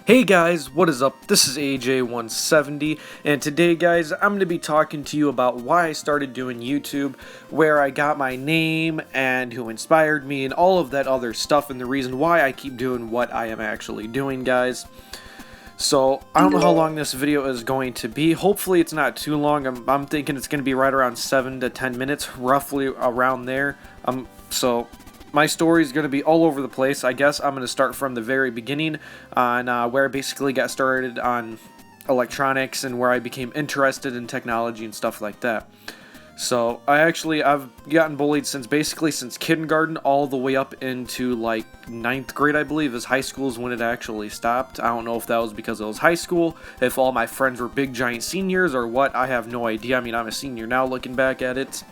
Hey guys, what is up? This is AJ170, and today guys, I'm going to be talking to you about why I started doing YouTube, where I got my name, and who inspired me, and all of that other stuff, and the reason why I keep doing what I am actually doing, guys. So, I don't know how long this video is going to be. Hopefully it's not too long. I'm thinking it's going to be right around 7 to 10 minutes, roughly around there. My story is going to be all over the place. I guess I'm going to start from the very beginning on where I basically got started on electronics and where I became interested in technology and stuff like that. So I've gotten bullied since kindergarten all the way up into like 9th grade, I believe, is high school is when it actually stopped. I don't know if that was because it was high school, if all my friends were big giant seniors or what. I have no idea. I mean, I'm a senior now looking back at it.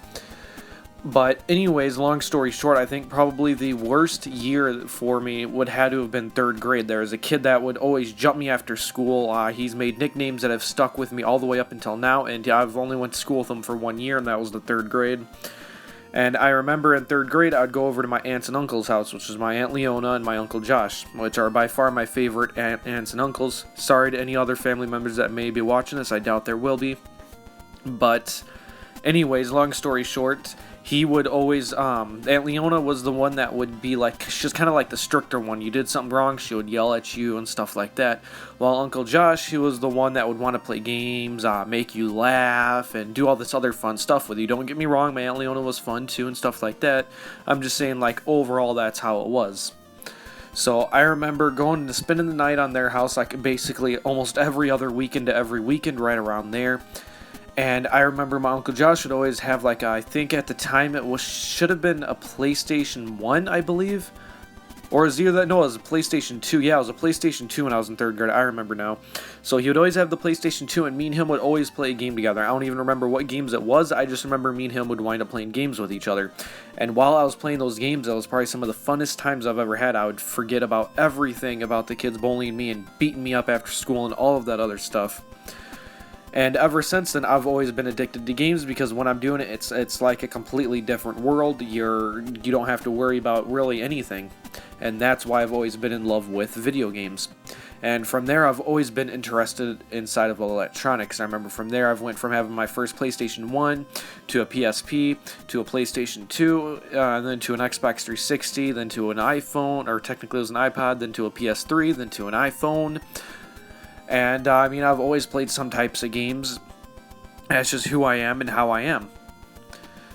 But anyways, long story short, I think probably the worst year for me would have to have been 3rd grade. There was a kid that would always jump me after school. He's made nicknames that have stuck with me all the way up until now, and I've only went to school with him for 1 year, and that was the 3rd grade. And I remember in 3rd grade, I'd go over to my aunts and uncle's house, which is my Aunt Leona and my Uncle Josh, which are by far my favorite aunts and uncles. Sorry to any other family members that may be watching this. I doubt there will be. But anyways, long story short, he would always, Aunt Leona was the one that would be like, she's kind of like the stricter one. You did something wrong, she would yell at you and stuff like that. While Uncle Josh, he was the one that would want to play games, make you laugh, and do all this other fun stuff with you. Don't get me wrong, my Aunt Leona was fun too and stuff like that. I'm just saying, like, overall, that's how it was. So I remember going to spending the night on their house, like, basically almost every other weekend to every weekend, right around there. And I remember my Uncle Josh would always have, like, I think at the time it should have been a PlayStation 1, I believe. Or it was either that, no, it was a PlayStation 2. Yeah, it was a PlayStation 2 when I was in 3rd grade, I remember now. So he would always have the PlayStation 2, and me and him would always play a game together. I don't even remember what games it was, I just remember me and him would wind up playing games with each other. And while I was playing those games, that was probably some of the funnest times I've ever had. I would forget about everything about the kids bullying me and beating me up after school and all of that other stuff. And ever since then, I've always been addicted to games because when I'm doing it, it's like a completely different world. You don't have to worry about really anything. And that's why I've always been in love with video games. And from there, I've always been interested inside of electronics. I remember from there, I've went from having my first PlayStation 1 to a PSP to a PlayStation 2, and then to an Xbox 360, then to an iPhone, or technically it was an iPod, then to a PS3, then to an iPhone. And, I mean, I've always played some types of games. That's just who I am and how I am.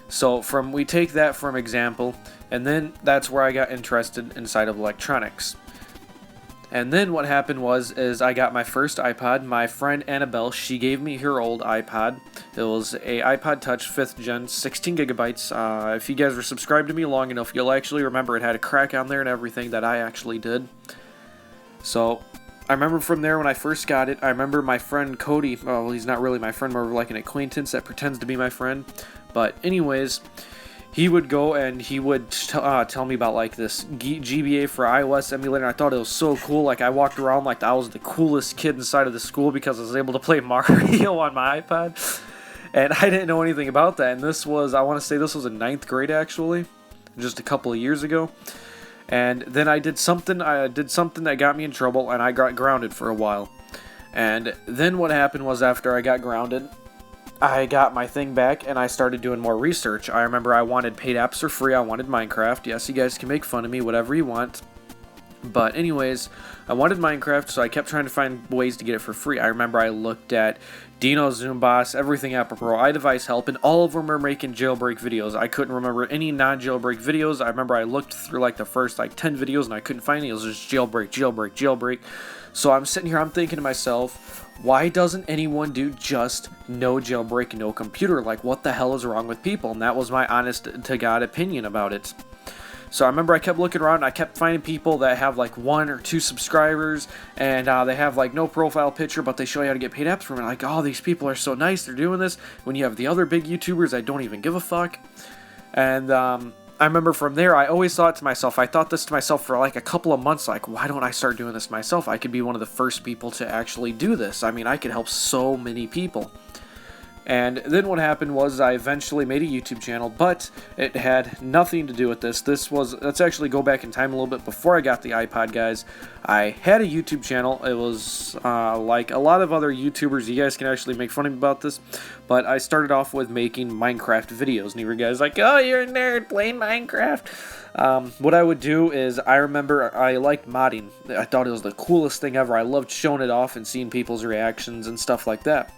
So, we take that from example, and then that's where I got interested inside of electronics. And then what happened is I got my first iPod. My friend Annabelle, she gave me her old iPod. It was a iPod Touch 5th gen, 16 gigabytes. If you guys were subscribed to me long enough, you'll actually remember it had a crack on there and everything that I actually did. So I remember from there when I first got it, I remember my friend Cody, well, he's not really my friend, more like an acquaintance that pretends to be my friend, but anyways, he would go and he would tell me about like this GBA for iOS emulator, and I thought it was so cool. Like, I walked around like I was the coolest kid inside of the school because I was able to play Mario on my iPad, and I didn't know anything about that, and this was, I want to say this was in 9th grade actually, just a couple of years ago. And then I did something that got me in trouble, and I got grounded for a while. And then what happened was, after I got grounded, I got my thing back, and I started doing more research. I remember I wanted paid apps for free. I wanted Minecraft. Yes, you guys can make fun of me, whatever you want. But anyways, I wanted Minecraft, so I kept trying to find ways to get it for free. I remember I looked at Dino, Zoomboss, Everything Apple Pro, iDevice Help, and all of them were making jailbreak videos. I couldn't remember any non-jailbreak videos. I remember I looked through like the first like 10 videos and I couldn't find any. It was just jailbreak, jailbreak, jailbreak. So I'm sitting here, I'm thinking to myself, why doesn't anyone do just no jailbreak, no computer? Like, what the hell is wrong with people? And that was my honest to God opinion about it. So I remember I kept looking around and I kept finding people that have like 1 or 2 subscribers, and they have like no profile picture, but they show you how to get paid apps from it. Like, oh, these people are so nice, they're doing this. When you have the other big YouTubers that don't even give a fuck. And I remember from there, I always thought to myself, I thought this to myself for like a couple of months, like, why don't I start doing this myself? I could be one of the first people to actually do this. I mean, I could help so many people. And then what happened was I eventually made a YouTube channel, but it had nothing to do with this. Let's actually go back in time a little bit before I got the iPod, guys. I had a YouTube channel. It was like a lot of other YouTubers. You guys can actually make fun of me about this, but I started off with making Minecraft videos. And you guys like, oh, you're a nerd playing Minecraft. What I would do is, I remember I liked modding. I thought it was the coolest thing ever. I loved showing it off and seeing people's reactions and stuff like that.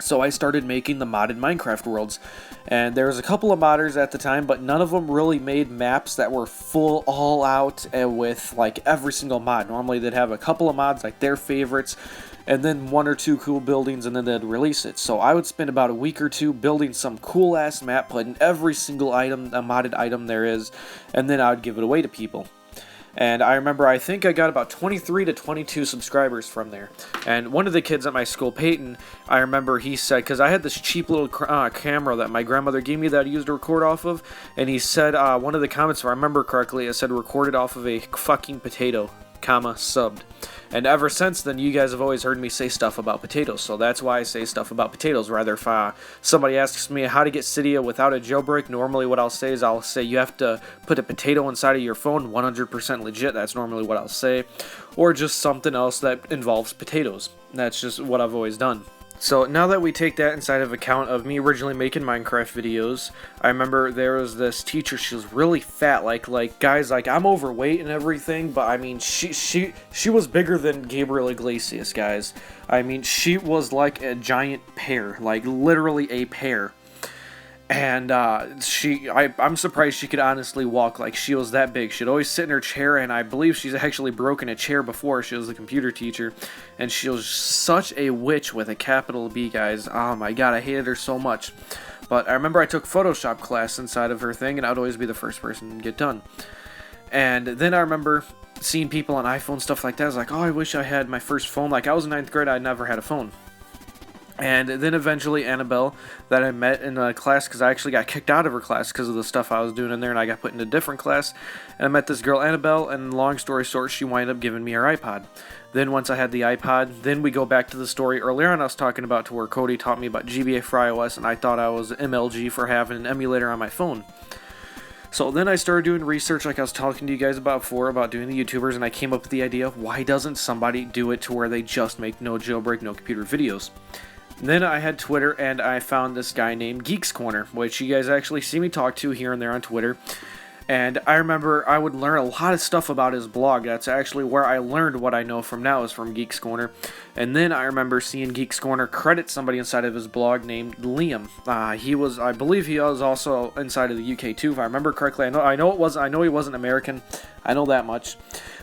So I started making the modded Minecraft worlds, and there was a couple of modders at the time, but none of them really made maps that were full all out and with like every single mod. Normally they'd have a couple of mods like their favorites, and then one or two cool buildings, and then they'd release it. So I would spend about a week or two building some cool ass map, putting every single item, a modded item there is, and then I would give it away to people. And I remember, I think I got about 23 to 22 subscribers from there. And one of the kids at my school, Peyton, I remember he said, because I had this cheap little camera that my grandmother gave me that I used to record off of, and he said, one of the comments, if I remember correctly, it said recorded off of a fucking potato, comma, subbed. And ever since then, you guys have always heard me say stuff about potatoes, so that's why I say stuff about potatoes. Rather, if somebody asks me how to get Cydia without a jailbreak, normally what I'll say is I'll say you have to put a potato inside of your phone, 100% legit, that's normally what I'll say. Or just something else that involves potatoes. That's just what I've always done. So now that we take that inside of account of me originally making Minecraft videos, I remember there was this teacher. She was really fat, like guys, like I'm overweight and everything, but I mean she was bigger than Gabriel Iglesias, guys. I mean, she was like a giant pear, like literally a pear. And I'm surprised she could honestly walk. Like, she was that big. She'd always sit in her chair, and I believe she's actually broken a chair before. She was a computer teacher, and she was such a witch with a capital B, guys. Oh my god, I hated her so much. But I remember I took Photoshop class inside of her thing, and I'd always be the first person to get done. And then I remember seeing people on iPhone, stuff like that. I was like, oh, I wish I had my first phone. Like, I was in 9th grade, I never had a phone. And then eventually Annabelle, that I met in a class, because I actually got kicked out of her class because of the stuff I was doing in there, and I got put in a different class. And I met this girl, Annabelle, and long story short, she wound up giving me her iPod. Then once I had the iPod, then we go back to the story earlier on I was talking about, to where Cody taught me about GBA for iOS, and I thought I was MLG for having an emulator on my phone. So then I started doing research, like I was talking to you guys about before, about doing the YouTubers, and I came up with the idea of, why doesn't somebody do it to where they just make no jailbreak, no computer videos? Then I had Twitter, and I found this guy named Geeks Corner, which you guys actually see me talk to here and there on Twitter. And I remember I would learn a lot of stuff about his blog. That's actually where I learned what I know from now, is from Geeks Corner. And then I remember seeing Geeks Corner credit somebody inside of his blog named Liam. I believe he was also inside of the UK too, if I remember correctly. I know he wasn't American. I know that much.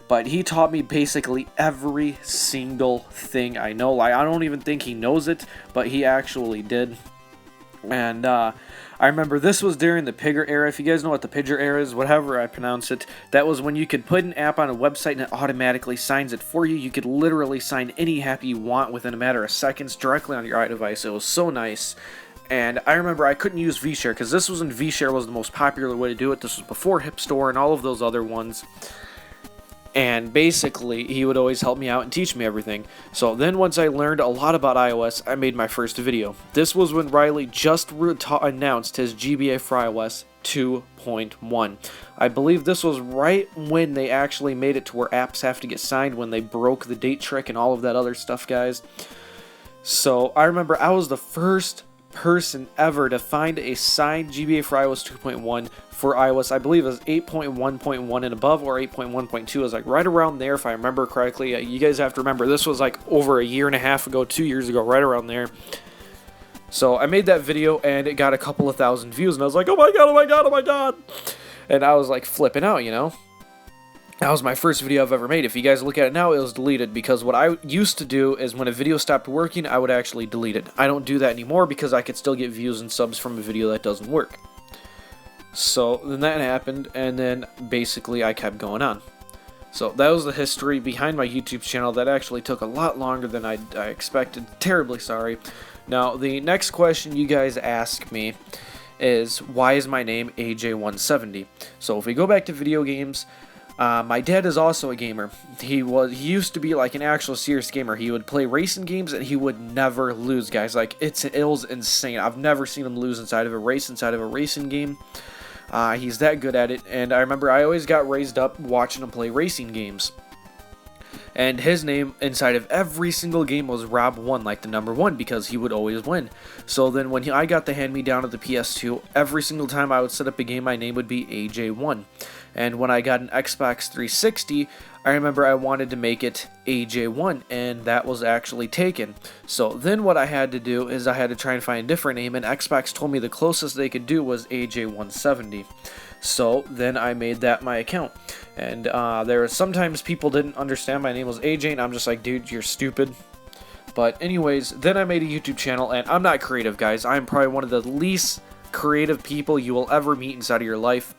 But he taught me basically every single thing I know. Like, I don't even think he knows it, but he actually did. And I remember this was during the Pigger era. If you guys know what the Pigger era is, whatever I pronounce it, that was when you could put an app on a website and it automatically signs it for you. You could literally sign any app you want within a matter of seconds directly on your iDevice. It was so nice. And I remember I couldn't use vShare, because this was when vShare was the most popular way to do it. This was before HipStore and all of those other ones. And basically, he would always help me out and teach me everything. So then once I learned a lot about iOS, I made my first video. This was when Riley just announced his GBA for iOS 2.1. I believe this was right when they actually made it to where apps have to get signed, when they broke the date trick and all of that other stuff, guys. So I remember I was the first person ever to find a signed GBA for iOS 2.1 for iOS. I believe it was 8.1.1 and above, or 8.1.2. It was like right around there, if I remember correctly. You guys have to remember, this was like over a year and a half ago, 2 years ago, right around there. So I made that video, and it got a couple of thousand views, and I was like, oh my god, oh my god, oh my god. And I was like flipping out, you know. That was my first video I've ever made. If you guys look at it now, it was deleted, because what I used to do is when a video stopped working, I would actually delete it. I don't do that anymore, because I could still get views and subs from a video that doesn't work. So then that happened, and then basically I kept going on. So that was the history behind my YouTube channel. That actually took a lot longer than I expected. Terribly sorry. Now, the next question you guys ask me is, why is my name AJ170? So if we go back to video games, My dad is also a gamer. He used to be like an actual serious gamer. He would play racing games and he would never lose, guys. Like it was insane. I've never seen him lose inside of a racing game. He's that good at it, and I remember I always got raised up watching him play racing games. And his name inside of every single game was Rob1, like the number 1, because he would always win. So then when I got the hand-me-down of the PS2, every single time I would set up a game, my name would be AJ1. And when I got an Xbox 360, I remember I wanted to make it AJ1, and that was actually taken. So then what I had to do is I had to try and find a different name, and Xbox told me the closest they could do was AJ170. So then I made that my account. And there was sometimes people didn't understand my name was AJ, and I'm just like, dude, you're stupid. But anyways, then I made a YouTube channel, and I'm not creative, guys. I'm probably one of the least creative people you will ever meet inside of your life.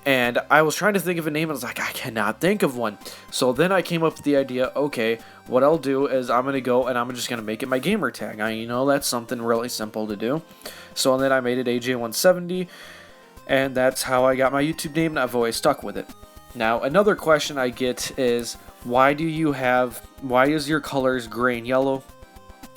And I was trying to think of a name, and I was like, I cannot think of one. So then I came up with the idea, okay, what I'll do is I'm going to go and I'm just going to make it my gamer tag. That's something really simple to do. So then I made it AJ170, and that's how I got my YouTube name, and I've always stuck with it. Now, another question I get is, why is your colors gray and yellow?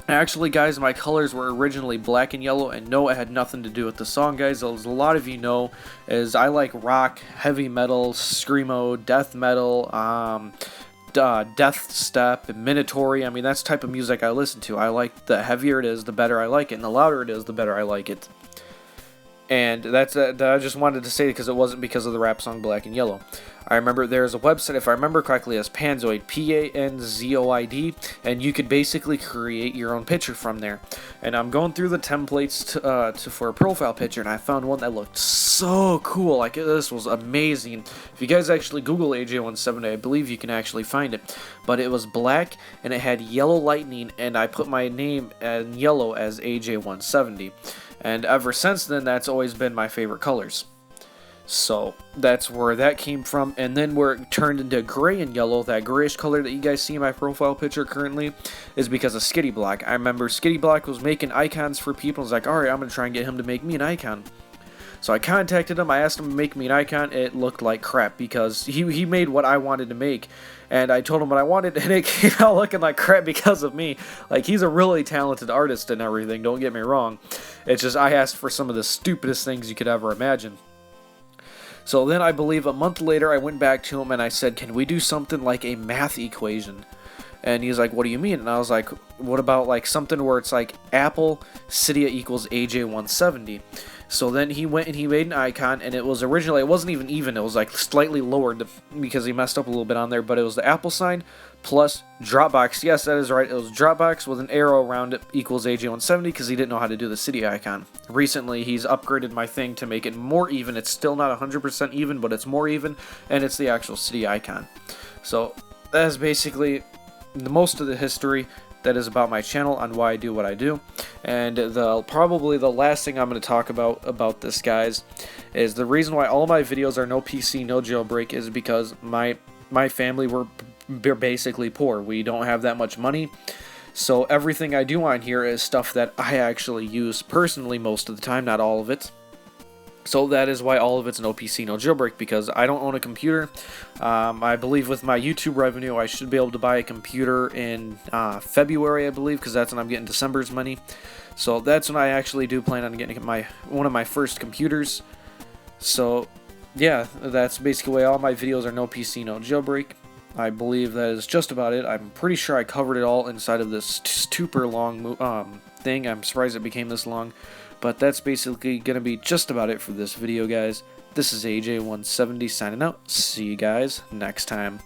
Actually, guys, my colors were originally black and yellow, and no, it had nothing to do with the song, guys. As a lot of you know, is I like rock, heavy metal, screamo, death metal, death step, and minatory. I mean, that's the type of music I listen to. I like the heavier it is, the better I like it, and the louder it is, the better I like it. And that's that I just wanted to say because it wasn't because of the rap song Black and Yellow. I remember there's a website, if I remember correctly, as Panzoid, Panzoid, and you could basically create your own picture from there. And I'm going through the templates for a profile picture, and I found one that looked so cool. Like, this was amazing. If you guys actually Google AJ170, I believe you can actually find it. But it was black, and it had yellow lightning, and I put my name in yellow as AJ170. And ever since then, that's always been my favorite colors. So that's where that came from. And then where it turned into gray and yellow, that grayish color that you guys see in my profile picture currently, is because of Skitty Block. I remember Skitty Block was making icons for people. I was like, alright, I'm going to try and get him to make me an icon. So I contacted him, I asked him to make me an icon. It looked like crap because he made what I wanted to make. And I told him what I wanted, and it came out looking like crap because of me. Like, he's a really talented artist and everything, don't get me wrong. It's just I asked for some of the stupidest things you could ever imagine. So then I believe a month later I went back to him and I said, can we do something like a math equation? And he's like, what do you mean? And I was like, what about like something where it's like Apple Cydia equals AJ170? So then he went and he made an icon, and it was originally, it wasn't even, it was like slightly lowered because he messed up a little bit on there, but it was the Apple sign plus Dropbox. Yes, that is right. It was Dropbox with an arrow around it equals AJ170 because he didn't know how to do the Cydia icon. Recently, he's upgraded my thing to make it more even. It's still not 100% even, but it's more even, and it's the actual Cydia icon. So that is basically the most of the history that is about my channel on why I do what I do. And probably the last thing I'm going to talk about this, guys, is the reason why all my videos are no PC, no jailbreak is because my family were basically poor. We don't have that much money. So everything I do on here is stuff that I actually use personally most of the time, not all of it. So that is why all of it's no PC, no jailbreak, because I don't own a computer. I believe with my YouTube revenue, I should be able to buy a computer in February, I believe, because that's when I'm getting December's money. So that's when I actually do plan on getting one of my first computers. So yeah, that's basically why all my videos are no PC, no jailbreak. I believe that is just about it. I'm pretty sure I covered it all inside of this super long thing. I'm surprised it became this long. But that's basically going to be just about it for this video, guys. This is AJ170 signing out. See you guys next time.